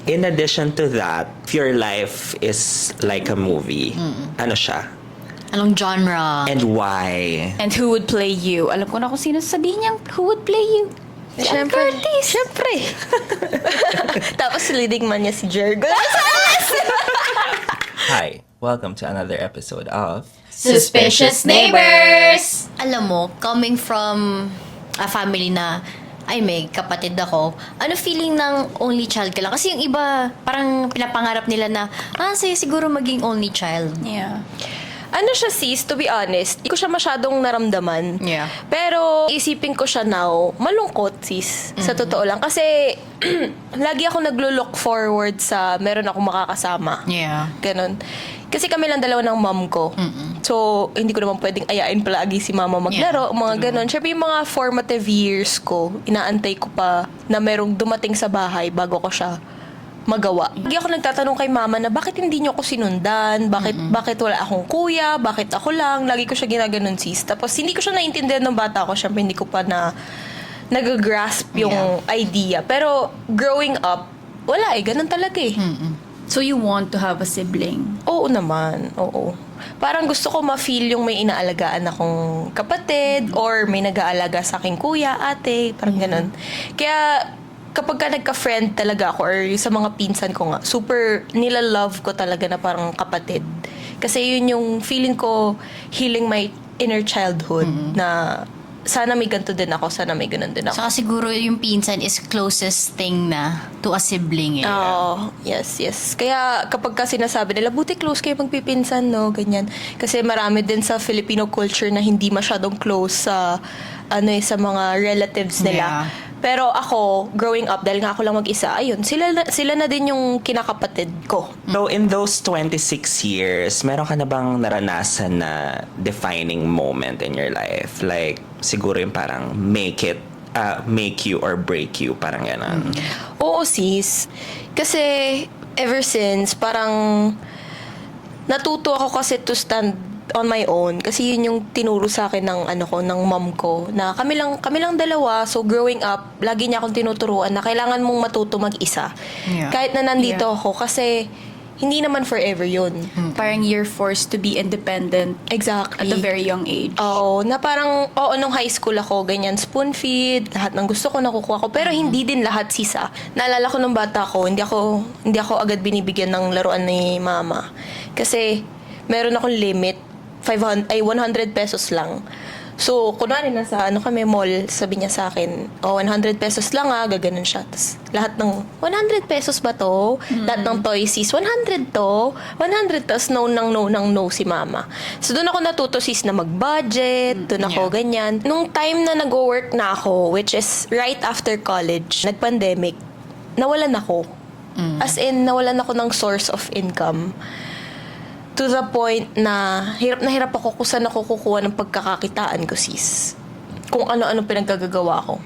In addition to that, if your life is like a movie, ano siya? Anong genre? And why? And who would play you? Alam ko na kung sino sabihin niya, who would play you? Siyempre. Tapos leading man niya si Jergo. Hi, welcome to another episode of Suspicious Neighbors! Alam mo, coming from a family na ay may kapatid ako, ano feeling ng only child ka lang? Kasi yung iba, parang pinapangarap nila na, sige, siguro maging only child. Yeah. Ano siya sis, to be honest, hindi ko siya masyadong naramdaman. Yeah. Pero isipin ko siya now, malungkot sis, sa totoo lang. Kasi lagi ako naglo-look forward sa meron akong makakasama. Yeah. Ganon. Kasi kami lang dalawa ng mom ko. So, hindi ko naman pwedeng ayain palagi si mama maglaro, mga ganon. Siyempre yung mga formative years ko, inaantay ko pa na merong dumating sa bahay bago ko siya magawa. Lagi ako nagtatanong kay mama na bakit hindi niyo ako sinundan? Bakit wala akong kuya? Bakit ako lang? Lagi ko siya ginaganon sis. Tapos hindi ko siya naintindihan ng bata ko. Siyempre hindi ko pa na nag-grasp yung idea. Pero growing up, wala ganun talaga eh. So you want to have a sibling? Oo naman, oo. Parang gusto ko ma-feel yung may inaalagaan akong kapatid or may nag-aalaga sa aking kuya, ate, parang ganun. Kaya kapag ka nagka-friend talaga ako or sa mga pinsan ko nga, super nila-love ko talaga na parang kapatid. Kasi yun yung feeling ko healing my inner childhood na sana may ganito din ako, sana may ganun din ako. Saka siguro yung pinsan is closest thing na to a sibling eh. Oo, yes. Kaya kapag ka sinasabi nila, buti close kayo magpipinsan, no? Ganyan. Kasi marami din sa Filipino culture na hindi masyadong close sa, sa mga relatives nila. Yeah. Pero ako, growing up, dahil nga ako lang mag-isa, ayun, sila na din yung kinakapatid ko. So in those 26 years, meron ka na bang naranasan na defining moment in your life? Like, siguro yung parang make you or break you, parang gano'n. Oo, sis. Kasi, ever since, parang natuto ako kasi to stand on my own. Kasi yun yung tinuro sa akin ng mom ko. Na kami lang dalawa. So, growing up, lagi niya akong tinuturuan na kailangan mong matuto mag-isa. Yeah. Kahit na nandito ako. Kasi, hindi naman forever yun. Parang you're forced to be independent Exactly. at a very young age. Oo, na parang, nung high school ako, ganyan, spoon feed, lahat ng gusto ko nakukuha ko, pero hindi din lahat sisa. Naalala ko nung bata ko, hindi ako agad binibigyan ng laruan ni mama. Kasi, meron akong limit, 100 pesos lang. So, kunwari nasa kami mall, sabi niya sa akin, 100 pesos lang gaganon siya. Tapos, lahat ng, 100 pesos ba to? Lahat ng toys is, 100 to? 100, tapos no si mama. So, doon ako natuto sis na mag-budget, doon ako ganyan. Nung time na nag-work na ako, which is right after college, nag-pandemic, nawalan ako. As in, nawalan ako ng source of income. To the point na hirap ako kung saan ako kukuha ng pagkakakitaan ko, sis. Kung ano-ano pinagkagagawa ko.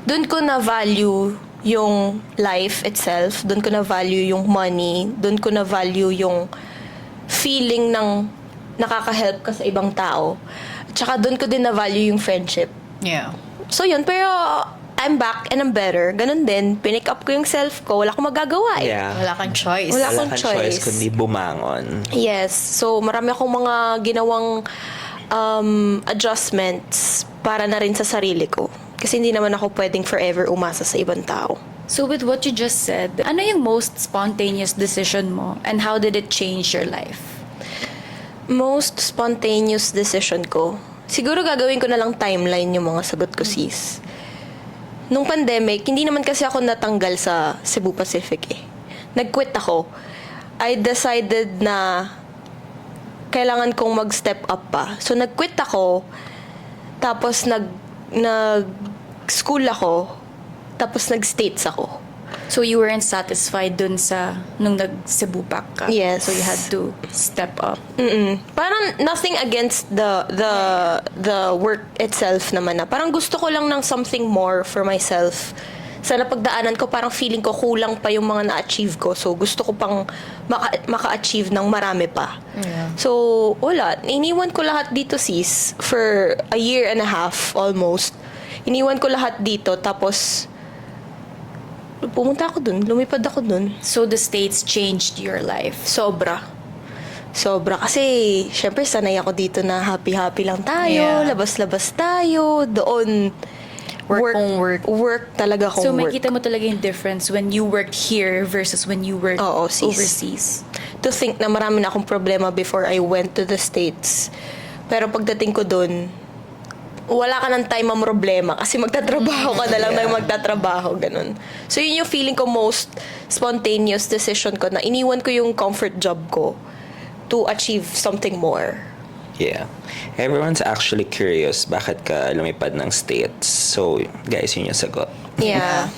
Doon ko na-value yung life itself. Doon ko na-value yung money. Doon ko na-value yung feeling ng nakaka-help ka sa ibang tao. At saka doon ko din na-value yung friendship. Yeah. So yun, pero I'm back and I'm better. Ganun din. Pinick up ko yung self ko. Wala akong magagawa eh. Yeah. Wala kang choice. Wala Wala akong kang choice choice. kundi bumangon. Yes. So, marami akong mga ginawang adjustments para na rin sa sarili ko. Kasi hindi naman ako pwedeng forever umasa sa ibang tao. So with what you just said, ano yung most spontaneous decision mo and how did it change your life? Most spontaneous decision ko, siguro gagawin ko na lang timeline yung mga sagot ko, sis. Nung pandemic, hindi naman kasi ako natanggal sa Cebu Pacific eh. Nag-quit ako. I decided na kailangan kong mag-step up pa. So, nag-quit ako, tapos nag-school ako, tapos nag-states ako. So you weren't satisfied dun sa nung nag-Cebu pack ka? Yes. So you had to step up? Parang nothing against the work itself naman na. Parang gusto ko lang ng something more for myself. Sa napagdaanan ko, parang feeling ko kulang pa yung mga na-achieve ko. So, gusto ko pang maka-achieve ng marami pa. Yeah. So, wala. Iniwan ko lahat dito, sis, for a year and a half almost. Iniwan ko lahat dito, tapos pumunta ako dun, lumipad ako dun. So the States changed your life. Sobra. Sobra. Kasi, syempre, sanay ako dito na happy-happy lang tayo, Yeah. labas-labas tayo, doon, Work kung work. Work talaga kung So work. makita mo talaga yung difference when you worked here versus when you worked Oo, sis. overseas. To think na marami na akong problema before I went to the States. Pero pagdating ko doon, wala ka ng time ang problema kasi magtatrabaho ka na lang ng magtatrabaho, ganun. So yun yung feeling ko most spontaneous decision ko na iniwan ko yung comfort job ko to achieve something more. Yeah. Everyone's actually curious bakit ka lumipad ng States. So, guys, yun yung sagot. Yeah.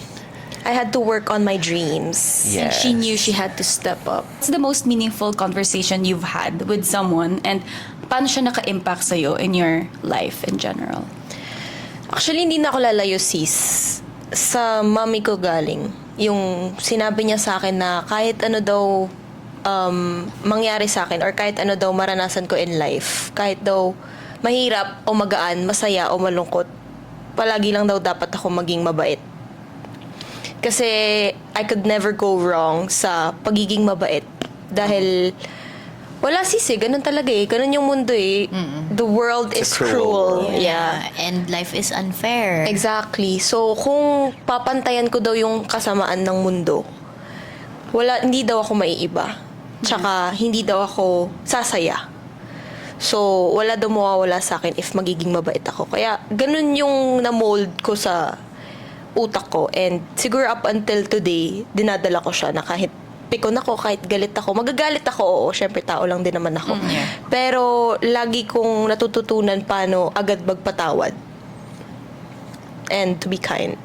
I had to work on my dreams. And she knew she had to step up. It's the most meaningful conversation you've had with someone, and paano siya naka-impact sa'yo in your life in general? Actually, hindi na ako lalayo, sis. Sa mami ko galing. Yung sinabi niya sa akin na kahit ano daw mangyari sa akin or kahit ano daw maranasan ko in life, kahit daw mahirap o magaan, masaya o malungkot, palagi lang daw dapat ako maging mabait. Kasi I could never go wrong sa pagiging mabait. Dahil wala sisi, ganun talaga eh. Ganun yung mundo eh. The world It's is a cruel cruel. world. Yeah. And life is unfair. Exactly. So, kung papantayan ko daw yung kasamaan ng mundo, hindi daw ako maiiba. Tsaka, hindi daw ako sasaya. So, wala daw mawawala sa akin if magiging mabait ako. Kaya, ganun yung na-mold ko sa utak ko. And siguro up until today, dinadala ko siya na kahit pikon ako, kahit galit ako. Magagalit ako, oo. Syempre, tao lang din naman ako. Yeah. Pero, lagi kong natututunan paano agad magpatawad. And to be kind.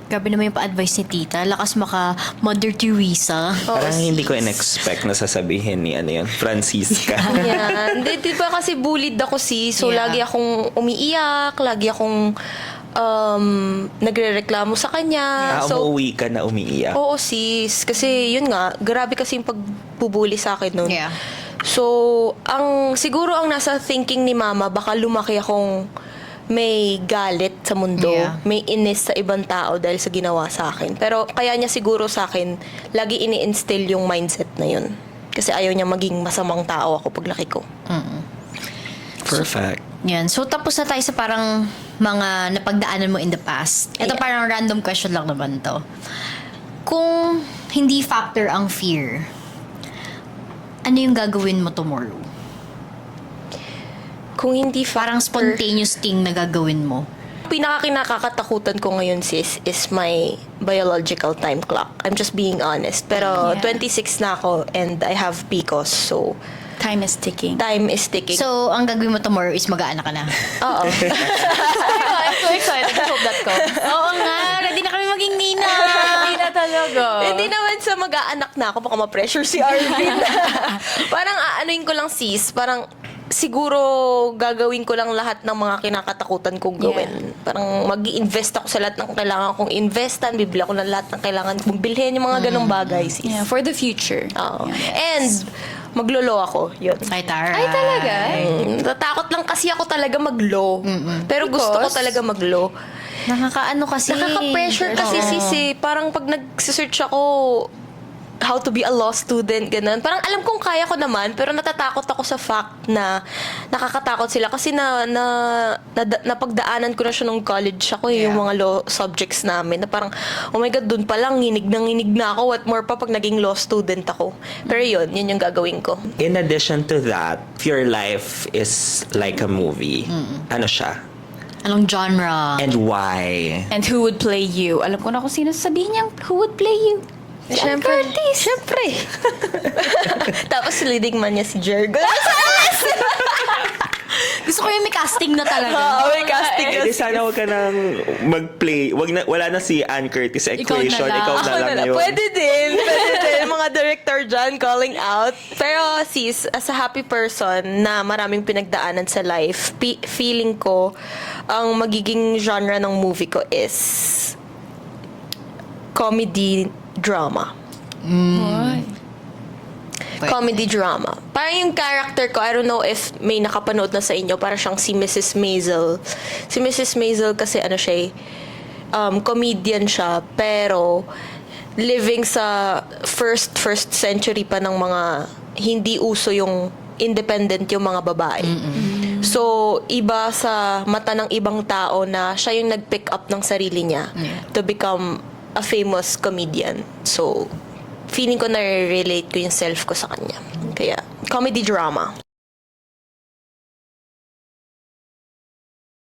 Grabe naman yung pa-advise ni tita. Lakas maka Mother Teresa. Parang hindi ko in-expect na sasabihin ni Francisca. Yan. Di ba kasi bullied ako so Yeah. lagi akong umiiyak, lagi akong nagrereklamo sa kanya. So, Umuwi ka na umiiyak. oo sis. Kasi yun nga, grabe kasi yung pagbubuli sa akin nun. Yeah. So, siguro ang nasa thinking ni mama, baka lumaki akong may galit sa mundo, Yeah. may inis sa ibang tao dahil sa ginawa sa akin. Pero kaya niya siguro sa akin, lagi ini-instill yung mindset na yun. Kasi ayaw niya maging masamang tao ako paglaki ko. Perfect. Yan. So, tapos na tayo sa parang mga napagdaanan mo in the past. Ito Yeah. parang random question lang naman to. Kung hindi factor ang fear, ano yung gagawin mo tomorrow? Kung hindi Parang spontaneous thing na gagawin mo. pinakakinakakatakutan ko ngayon, sis, is my biological time clock. I'm just being honest. Pero Yeah. 26 na ako and I have PCOS, so Time is ticking. time is ticking. So, ang gagawin mo tomorrow is mag-aanak ka na. Oo. I'm so excited. I hope that comes. Oo nga. Ready na kami maging nina. Hindi na talaga. Hindi naman sa mag-aanak na ako, baka ma-pressure si Arvin. Parang aanuin ko lang, sis. Parang siguro gagawin ko lang lahat ng mga kinakatakutan kong gawin. Parang mag-i-invest ako sa lahat ng kailangan kong investan. Bibili ako ng lahat ng kailangan kong bilhin. Yung mga ganong bagay, sis. Yeah, for the future. Oo. Yeah. And maglolo ako. Yun. Ay, Tara. Ay, talaga? Natatakot lang kasi ako talaga mag-law. Pero gusto ko Because? talaga mag-law. Nakakaano kasi. Nakaka-pressure kasi Oo. sisi. Parang pag nag-search ako how to be a law student, ganun. Parang alam kong kaya ko naman, pero natatakot ako sa fact na nakakatakot sila. Kasi napagdaanan ko na siya nung college ako, yung mga law subjects namin. Na parang, oh my God, dun pa lang, nginig na ako. What more pa pag naging law student ako. Pero yun yung gagawin ko. In addition to that, if your life is like a movie, ano siya? Anong genre? And why? And who would play you? Alam ko na kung sino sabihin niya, who would play you? Siyempre. Tapos leading man niya si Jergo. Gusto ko yung may casting na talaga. Oo, may casting Eh, di sana wag ka nang mag-play. Wala na si Ann Curtis sa equation. lang. Ikaw na lang yun. Pwede din. Mga director dyan calling out. Pero sis, as a happy person na maraming pinagdaanan sa life, feeling ko, ang magiging genre ng movie ko is comedy drama. Pwede. Comedy drama. Parang yung character ko, I don't know if may nakapanood na sa inyo, parang siyang si Mrs. Maisel. Si Mrs. Maisel kasi ano siya comedian siya, pero living sa first century pa ng mga hindi uso yung independent yung mga babae. So, iba sa mata ng ibang tao na siya yung nag-pick up ng sarili niya to become a famous comedian. So, feeling ko na-relate ko yung self ko sa kanya. Kaya, comedy drama.